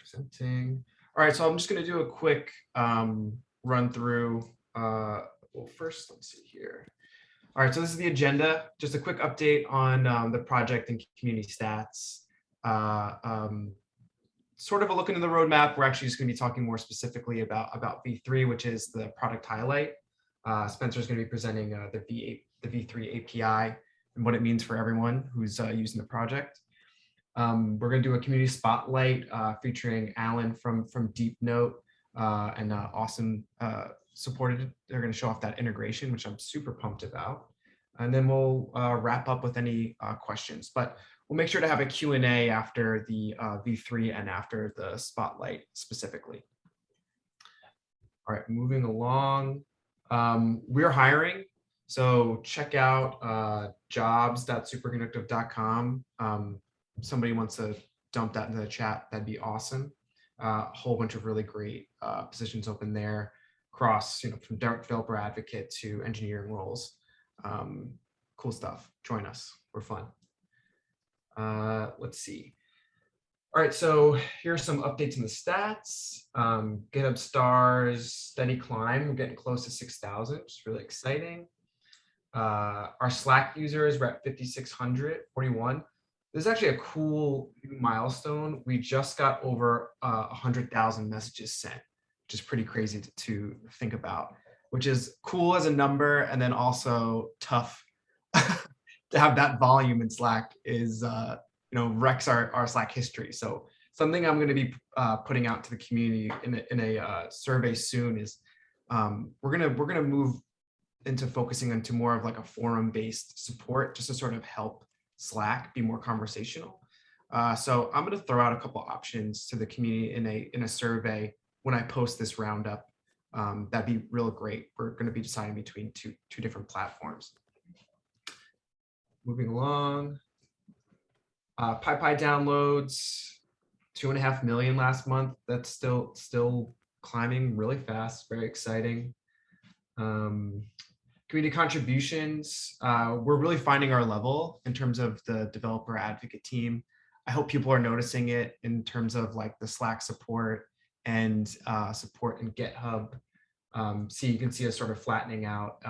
Presenting. All right, so I'm just going to do a quick run through. Well, first, let's see here. All right, so this is the agenda. Just a quick update on the project and community stats. Sort of a look into the roadmap. We're actually just going to be talking more specifically about V3, which is the product highlight. Spencer is going to be presenting the V3 API and what it means for everyone who's using the project. We're going to do a community spotlight featuring Alan from Deep Note and Awesome supported. They're going to show off that integration, which I'm super pumped about. And then we'll wrap up with any questions. But we'll make sure to have a Q&A after the V3 and after the spotlight specifically. All right, moving along. We're hiring. So check out jobs.superconductive.com. Somebody wants to dump that into the chat, that'd be awesome. A whole bunch of really great positions open there, across, from developer advocate to engineering roles. Cool stuff. Join us. We're fun. Let's see. All right, so here are some updates in the stats. GitHub stars, steady climb. We're getting close to 6,000, which is really exciting. Our Slack users, we're at 5,641. This is actually a cool milestone. We just got over 100,000 messages sent, which is pretty crazy to think about, which is cool as a number, and then also tough to have that volume in Slack is, wrecks our Slack history. So something I'm going to be putting out to the community in a survey soon is we're gonna move into focusing into more of like a forum-based support, just to sort of help Slack be more conversational. So I'm going to throw out a couple options to the community in a survey when I post this roundup. That'd be real great. We're going to be deciding between two different platforms. Moving along. PyPy downloads, 2.5 million last month. That's still climbing really fast. Very exciting. Community contributions, we're really finding our level in terms of the developer advocate team. I hope people are noticing it in terms of like the Slack support and support in GitHub. So you can see us sort of flattening out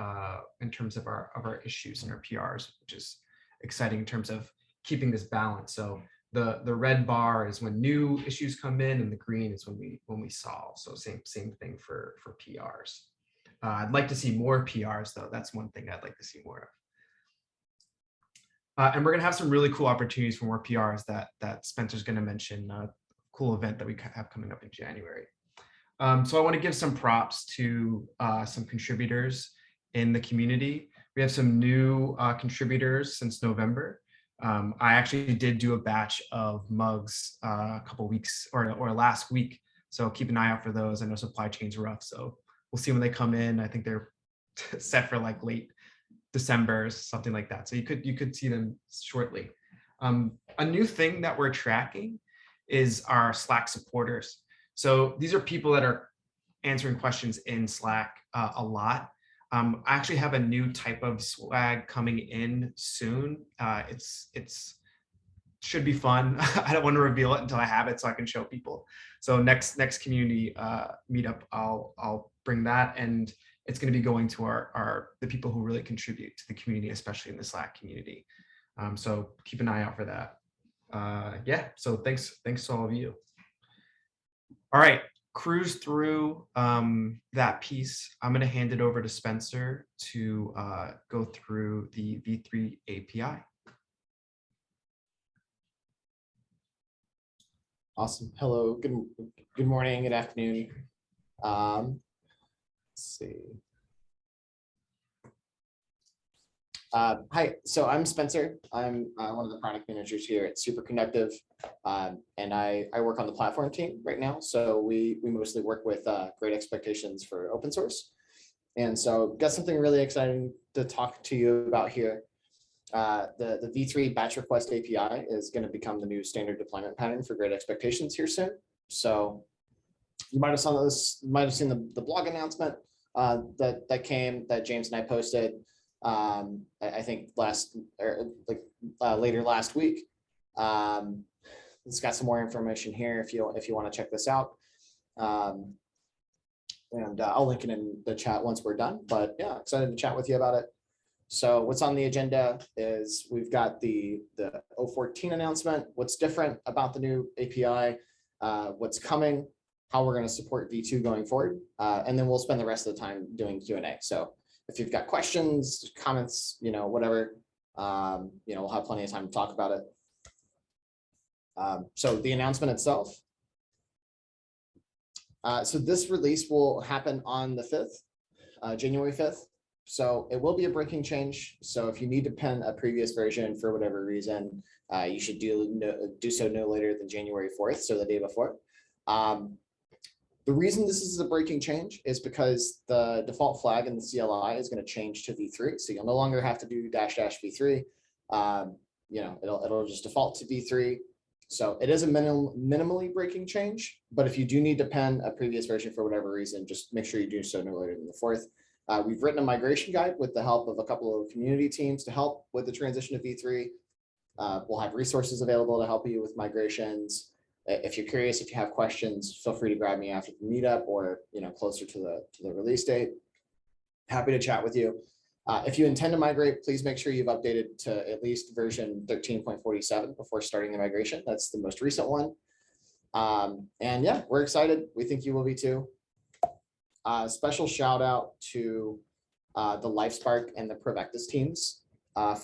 in terms of our issues and our PRs, which is exciting in terms of keeping this balance. So the red bar is when new issues come in, and the green is when we solve. So same thing for PRs. I'd like to see more PRs though. That's one thing I'd like to see more of. And we're gonna have some really cool opportunities for more PRs that Spencer's gonna mention. A cool event that we have coming up in January. So I want to give some props to some contributors in the community. We have some new contributors since November. I actually did do a batch of mugs a couple weeks or last week. So keep an eye out for those. I know supply chain's rough, so we'll see when they come in. I think they're set for like late December, something like that. So you could see them shortly. A new thing that we're tracking is our Slack supporters. So these are people that are answering questions in Slack a lot. I actually have a new type of swag coming in soon. It's should be fun. I don't want to reveal it until I have it so I can show people. So next community meetup, I'll bring that, and it's going to be going to the people who really contribute to the community, especially in the Slack community. So keep an eye out for that. Yeah, so thanks to all of you. All right, cruise through that piece. I'm going to hand it over to Spencer to go through the V3 API. Awesome. Hello. Good morning. Good afternoon. Let's see. Hi. So I'm Spencer. I'm one of the product managers here at Superconductive, and I work on the platform team right now. So we mostly work with Great Expectations for open source, and so got something really exciting to talk to you about here. The V3 batch request API is going to become the new standard deployment pattern for Great Expectations here soon. So you might have seen this, seen the blog announcement that James and I posted. I think later last week. it's got some more information here if you want to check this out. And I'll link it in the chat once we're done. But yeah, excited to chat with you about it. So what's on the agenda is we've got the 014 announcement, what's different about the new API, what's coming, how we're going to support V2 going forward, and then we'll spend the rest of the time doing Q&A. So if you've got questions, comments, whatever, we'll have plenty of time to talk about it. So the announcement itself. So this release will happen on the 5th, January 5th. So it will be a breaking change. So if you need to pen a previous version for whatever reason, you should do so no later than January 4th, so the day before. The reason this is a breaking change is because the default flag in the CLI is going to change to V3. So you'll no longer have to do --V3. It'll just default to V3. So it is a minimally breaking change, but if you do need to pen a previous version for whatever reason, just make sure you do so no later than the 4th. We've written a migration guide with the help of a couple of community teams to help with the transition to V3. We'll have resources available to help you with migrations. If you're curious, if you have questions, feel free to grab me after the meetup or closer to the release date. Happy to chat with you. If you intend to migrate, please make sure you've updated to at least version 13.47 before starting the migration. That's the most recent one. And yeah, we're excited. We think you will be too. Special shout out to the LifeSpark and the Provectus teams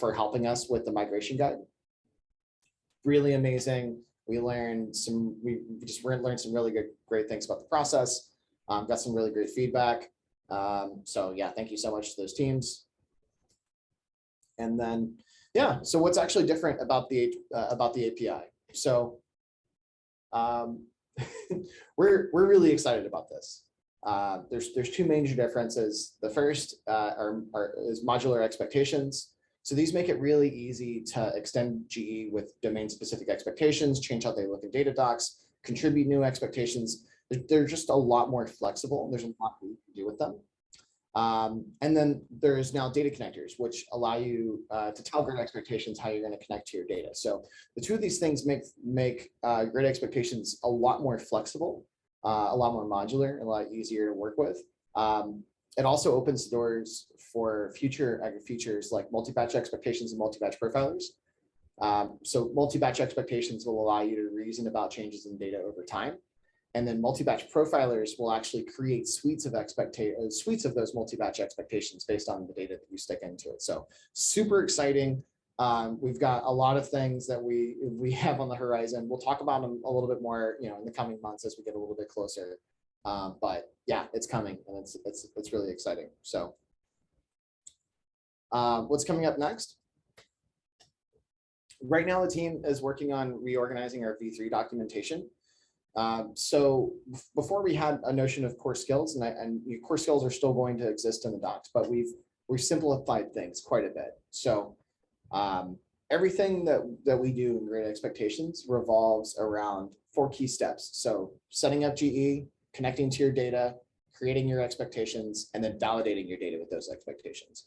for helping us with the migration guide. Really amazing. We learned some really great things about the process. Got some really great feedback. So yeah, thank you so much to those teams. And then, yeah, so what's actually different about the API? So we're really excited about this. There's two major differences. The first is modular expectations. So these make it really easy to extend GE with domain-specific expectations, change how they look in data docs, contribute new expectations. They're just a lot more flexible. There's a lot that you can do with them. And then there's now data connectors, which allow you to tell grid expectations how you're going to connect to your data. So the two of these things make grid expectations a lot more flexible, a lot more modular, a lot easier to work with. It also opens doors for future features like multi-batch expectations and multi-batch profilers. So multi-batch expectations will allow you to reason about changes in data over time. And then multi-batch profilers will actually create suites of those multi-batch expectations based on the data that you stick into it. So super exciting. We've got a lot of things that we have on the horizon. We'll talk about them a little bit more, in the coming months as we get a little bit closer. But yeah, it's coming and it's really exciting. So what's coming up next? Right now, the team is working on reorganizing our V3 documentation. So before we had a notion of core skills, and core skills are still going to exist in the docs, but we've simplified things quite a bit. So everything that we do in Great Expectations revolves around 4 key steps. So setting up GE, connecting to your data, creating your expectations, and then validating your data with those expectations.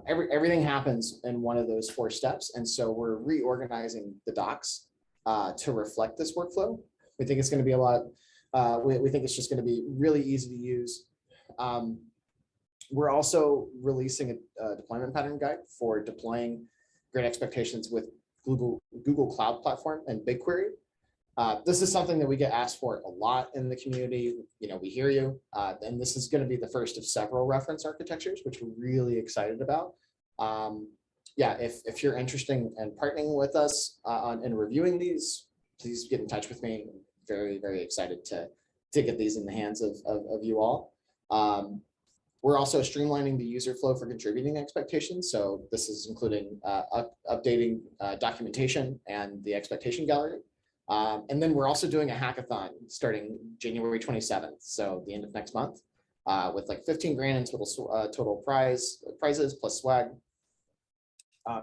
Everything happens in one of those 4 steps. And so we're reorganizing the docs to reflect this workflow. We think it's going to be a lot. We think it's just going to be really easy to use. We're also releasing a deployment pattern guide for deploying Great Expectations with Google Cloud Platform and BigQuery. This is something that we get asked for a lot in the community. We hear you. And this is going to be the first of several reference architectures, which we're really excited about. Yeah, if you're interested in partnering with us in reviewing these, please get in touch with me. I'm very, very excited to get these in the hands of you all. We're also streamlining the user flow for contributing expectations. So this is including updating documentation and the expectation gallery. And then we're also doing a hackathon starting January 27th. So the end of next month with like 15 grand in total prizes plus swag.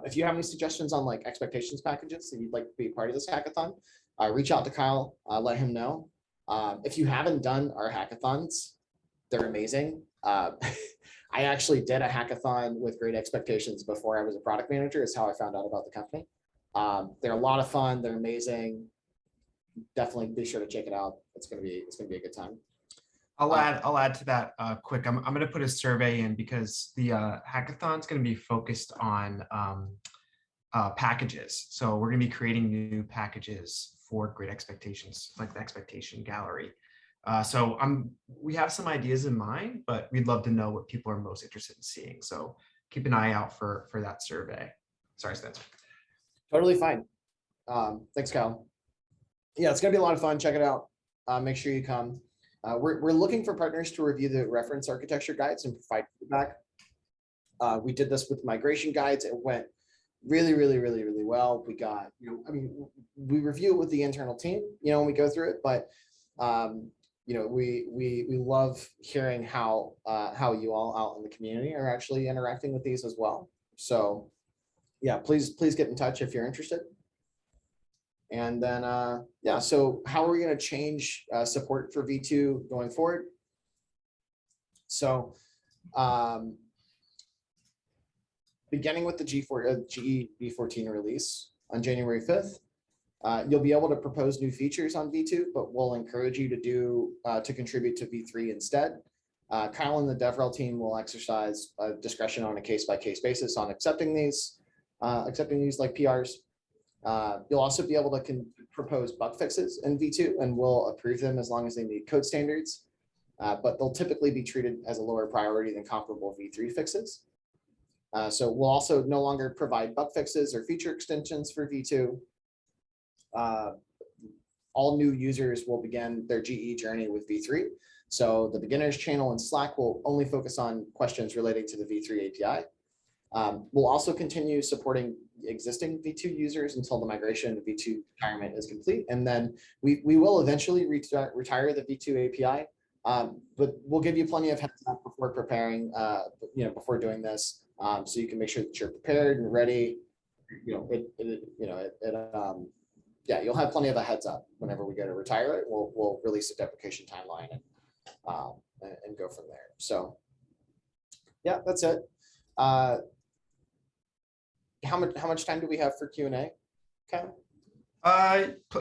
If you have any suggestions on like expectations packages that you'd like to be part of this hackathon, reach out to Kyle, let him know. If you haven't done our hackathons, they're amazing. I actually did a hackathon with Great Expectations before I was a product manager. Is how I found out about the company. They're a lot of fun. They're amazing. definitely be sure to check it out. It's gonna be a good time. I'll add to that quick. I'm going to put a survey in because the hackathon is going to be focused on packages. So we're going to be creating new packages for Great Expectations, like the Expectation Gallery. So we have some ideas in mind, but we'd love to know what people are most interested in seeing. So keep an eye out for that survey. Sorry, Spencer. Totally fine. Thanks, Kyle. Yeah, it's gonna be a lot of fun. Check it out. Make sure you come. We're looking for partners to review the reference architecture guides and provide feedback. We did this with migration guides. It went really, really, really, really well. We got, I mean, we review it with the internal team, when we go through it, but we love hearing how you all out in the community are actually interacting with these as well. So yeah, please get in touch if you're interested. And then, yeah, so how are we going to change support for V2 going forward? So beginning with the GE V14 release on January 5th, you'll be able to propose new features on V2, but we'll encourage you to contribute to V3 instead. Kyle and the DevRel team will exercise discretion on a case-by-case basis on accepting these like PRs. You'll also be able to propose bug fixes in V2, and we'll approve them as long as they meet code standards. But they'll typically be treated as a lower priority than comparable V3 fixes. So we'll also no longer provide bug fixes or feature extensions for V2. All new users will begin their GE journey with V3. So the beginners channel in Slack will only focus on questions relating to the V3 API. We'll also continue supporting existing V2 users until the migration to V2 retirement is complete. And then we will eventually retire the V2 API, but we'll give you plenty of heads up before preparing, before doing this, so you can make sure that you're prepared and ready. Yeah, you'll have plenty of a heads up whenever we go to retire it. We'll release a deprecation timeline and go from there. So yeah, that's it. How much time do we have for Q&A? Okay.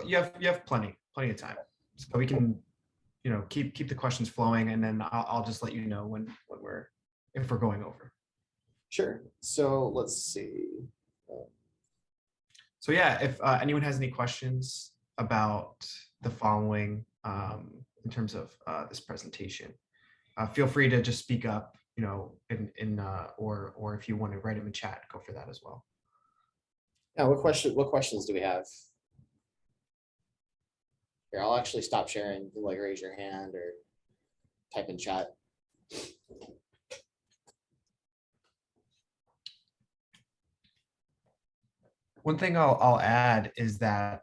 You have plenty of time, so we can keep the questions flowing, and then I'll just let you know if we're going over. Sure. So let's see. So yeah, if anyone has any questions about the following in terms of this presentation, feel free to just speak up, or if you want to write them in chat, go for that as well. Yeah, what questions do we have? Here, I'll actually stop sharing. You can raise your hand or type in chat. One thing I'll add is that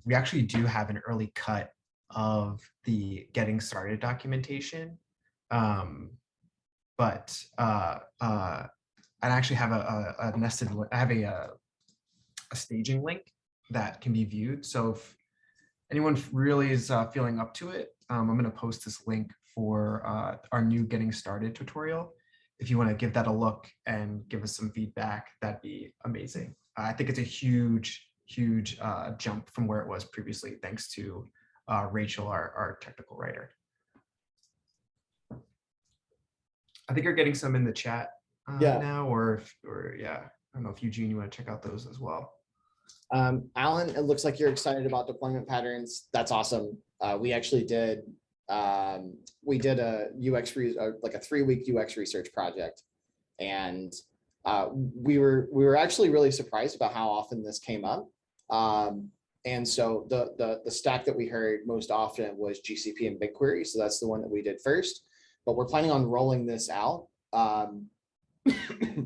we actually do have an early cut of the getting started documentation, but I actually have a nested. I have a staging link that can be viewed. So if anyone really is feeling up to it, I'm going to post this link for our new getting started tutorial. If you want to give that a look and give us some feedback, that'd be amazing. I think it's a huge jump from where it was previously, thanks to Rachel, our technical writer. I think you're getting some in the chat now, or yeah, I don't know if Eugene, you want to check out those as well. Alan, it looks like you're excited about deployment patterns. That's awesome. We actually did a UX like a 3-week UX research project, and we were actually really surprised about how often this came up. And so the stack that we heard most often was GCP and BigQuery. So that's the one that we did first, but we're planning on rolling this out.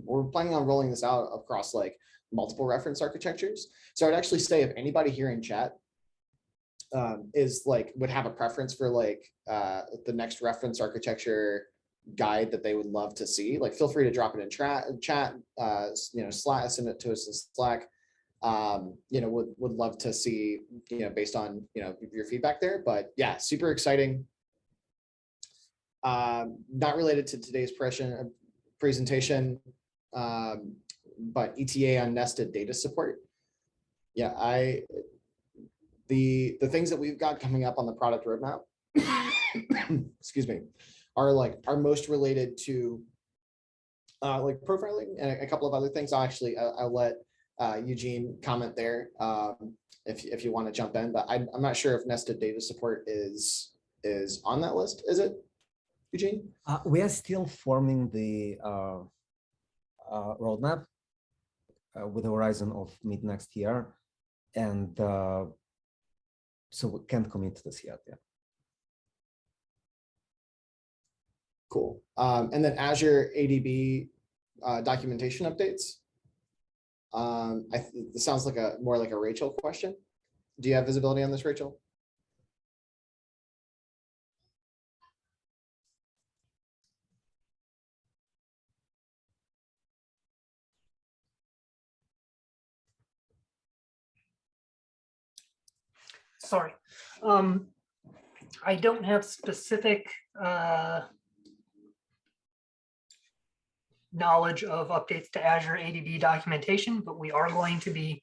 We're planning on rolling this out across multiple reference architectures. So I'd actually say if anybody here in chat would have a preference for the next reference architecture guide that they would love to see, feel free to drop it in chat, Slack, send it to us in Slack. Would love to see, based on, your feedback there, but yeah, super exciting. Not related to today's presentation, but ETA on nested data support. Yeah, the things that we've got coming up on the product roadmap, excuse me, are most related to like profiling and a couple of other things. I'll let Eugene comment there if you want to jump in, but I'm not sure if nested data support is on that list. Is it, Eugene? We are still forming the roadmap with the horizon of mid next year, and so we can't commit to this yet. Yeah. Cool. And then Azure ADB documentation updates. It sounds like more like a Rachel question. Do you have visibility on this, Rachel? Sorry. I don't have specific knowledge of updates to Azure ADB documentation, but we are going to be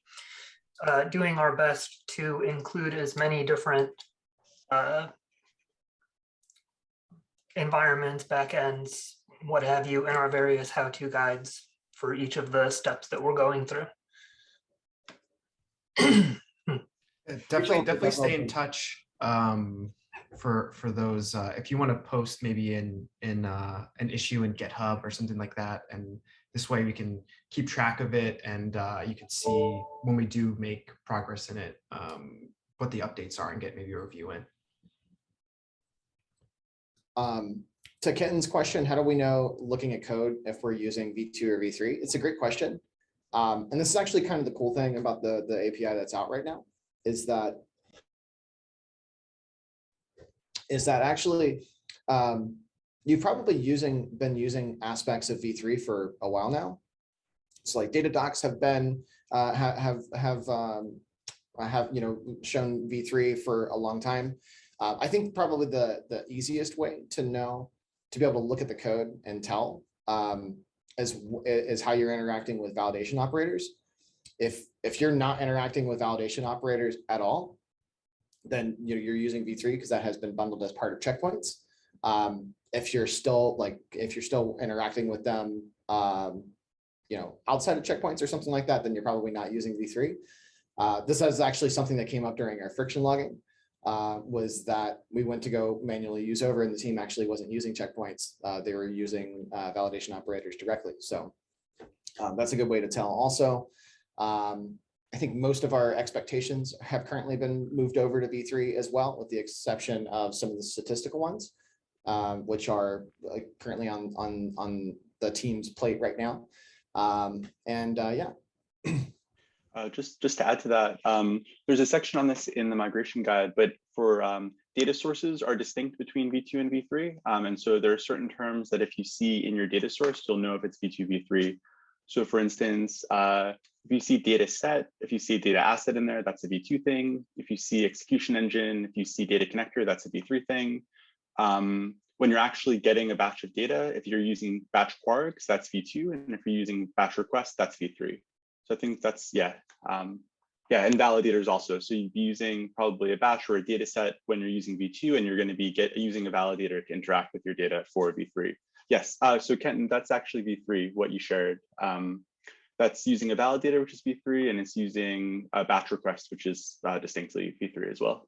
doing our best to include as many different environments, backends, what have you, in our various how-to guides for each of the steps that we're going through. Definitely stay in touch for those. If you want to post maybe in an issue in GitHub or something like that, and this way we can keep track of it, and you can see when we do make progress in it, what the updates are, and get maybe a review in. To Kenton's question, how do we know looking at code if we're using V2 or V3? It's a great question. And this is actually kind of the cool thing about the API that's out right now, is that actually you've probably been using aspects of V3 for a while now. So like data docs have been have shown V3 for a long time. I think probably the easiest way to know, to be able to look at the code and tell is how you're interacting with validation operators. If you're not interacting with validation operators at all, then you're using V3 because that has been bundled as part of checkpoints. If you're still interacting with them, outside of checkpoints or something like that, then you're probably not using V3. This is actually something that came up during our friction logging, was that we went to go manually use over, and the team actually wasn't using checkpoints. They were using validation operators directly. So that's a good way to tell. Also, I think most of our expectations have currently been moved over to V3 as well, with the exception of some of the statistical ones, which are currently on the team's plate right now. Yeah. Just to add to that, there's a section on this in the migration guide, but for data sources are distinct between V2 and V3. And so there are certain terms that if you see in your data source, you'll know if it's V2, V3. So for instance, if you see data set, if you see data asset in there, that's a V2 thing. If you see execution engine, if you see data connector, that's a V3 thing. When you're actually getting a batch of data, if you're using batch quarks, that's V2. And if you're using batch requests, that's V3. So I think that's, and validators also. So you'd be using probably a batch or a data set when you're using V2, and you're going to be using a validator to interact with your data for V3. Yes, so Kenton, that's actually V3, what you shared. That's using a validator, which is V3, and it's using a batch request, which is distinctly V3 as well.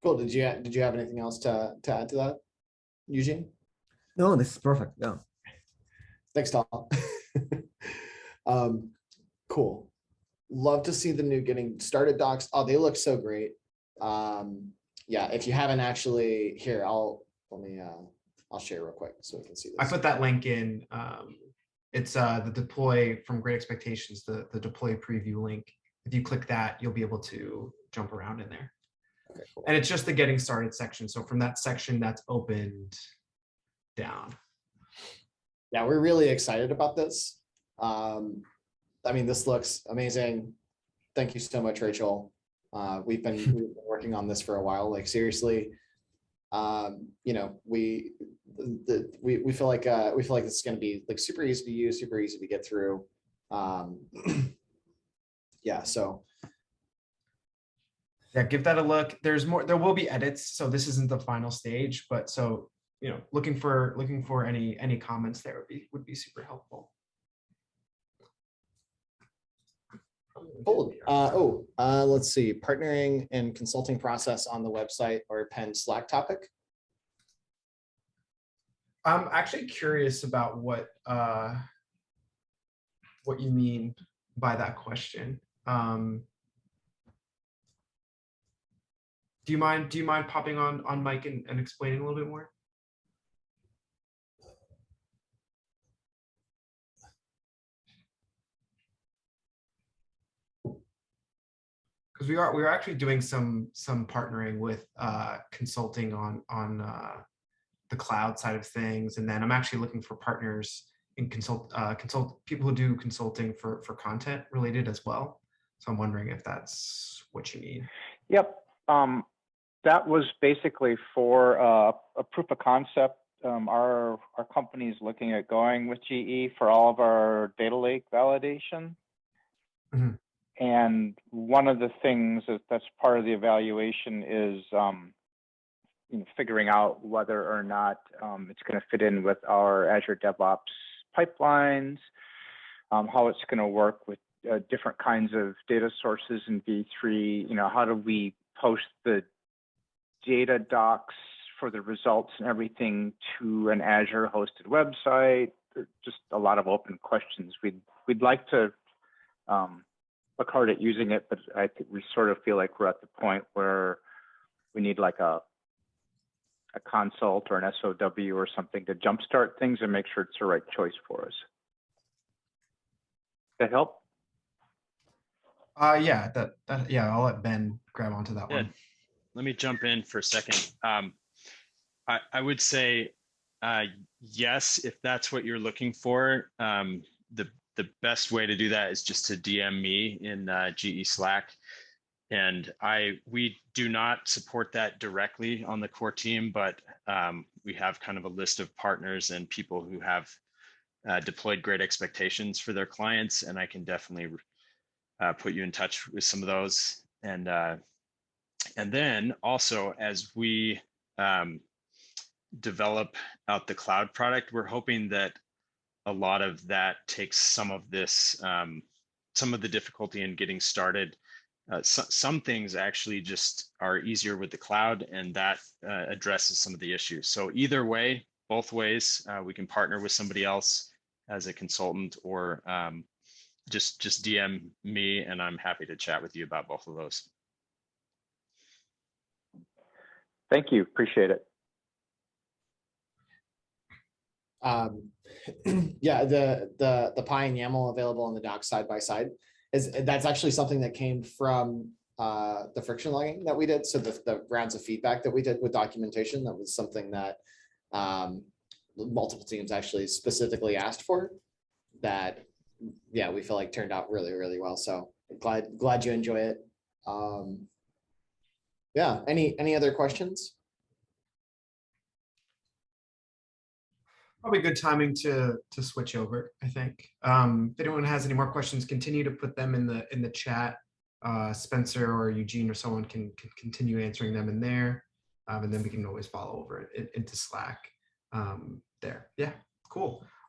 Cool. Did you have anything else to add to that, Eugene? No, this is perfect. Yeah. Thanks, Tom. Cool. Love to see the new getting started docs. Oh, they look so great. Yeah, if you haven't actually, here, I'll share real quick so we can see this. I put that link in. It's the deploy from Great Expectations, the deploy preview link. If you click that, you'll be able to jump around in there. Okay, cool. And it's just the getting started section. So from that section that's opened down. Yeah, we're really excited about this. I mean, this looks amazing. Thank you so much, Rachel. We've been working on this for a while. Like seriously, You know, we feel like this is going to be like super easy to use, super easy to get through. Yeah, so Yeah, give that a look. There's more, there will be edits, so this isn't the final stage, but so, you know, looking for any comments there would be super helpful. cool. Let's see, partnering and consulting process on the website or pen Slack topic. I'm actually curious about what you mean by that question. Do you mind popping on mic and explaining a little bit more? Because we are actually doing some partnering with consulting on the cloud side of things, and then I'm actually looking for partners in consult people who do consulting for content related as well. So I'm wondering if that's what you mean. Yep. That was basically for a proof of concept. Our company is looking at going with GE for all of our data lake validation. Mhm. And one of the things that's part of the evaluation is you know, figuring out whether or not it's going to fit in with our Azure DevOps pipelines, how it's going to work with different kinds of data sources in V3. You know, how do we post the data docs for the results and everything to an Azure hosted website? Just a lot of open questions. We'd like to look hard at using it, but I think we sort of feel like we're at the point where we need like a consult or an SOW or something to jumpstart things and make sure it's the right choice for us. That help? Yeah, yeah, I'll let Ben grab onto that one. Let me jump in for a second. I would say yes, if that's what you're looking for. The best way to do that is just to DM me in GE Slack. And we do not support that directly on the core team, but we have kind of a list of partners and people who have deployed great expectations for their clients. And I can definitely put you in touch with some of those. And then also, as we develop out the cloud product, we're hoping that a lot of that takes some of this, some of the difficulty in getting started. Some things actually just are easier with the cloud, and that addresses some of the issues. So either way, both ways, we can partner with somebody else as a consultant, or just DM me, and I'm happy to chat with you about both of those. Thank you, appreciate it. Yeah, the Pi and YAML available on the doc side by side that's actually something that came from the friction logging that we did. So the rounds of feedback that we did with documentation, that was something that multiple teams actually specifically asked for. That, yeah, we feel like turned out really, really well. So glad you enjoy it. Yeah, any other questions? Probably good timing to switch over, I think. If anyone has any more questions, continue to put them in the chat. Spencer or Eugene or someone can continue answering them in there, and then we can always follow over into Slack there. Yeah, cool.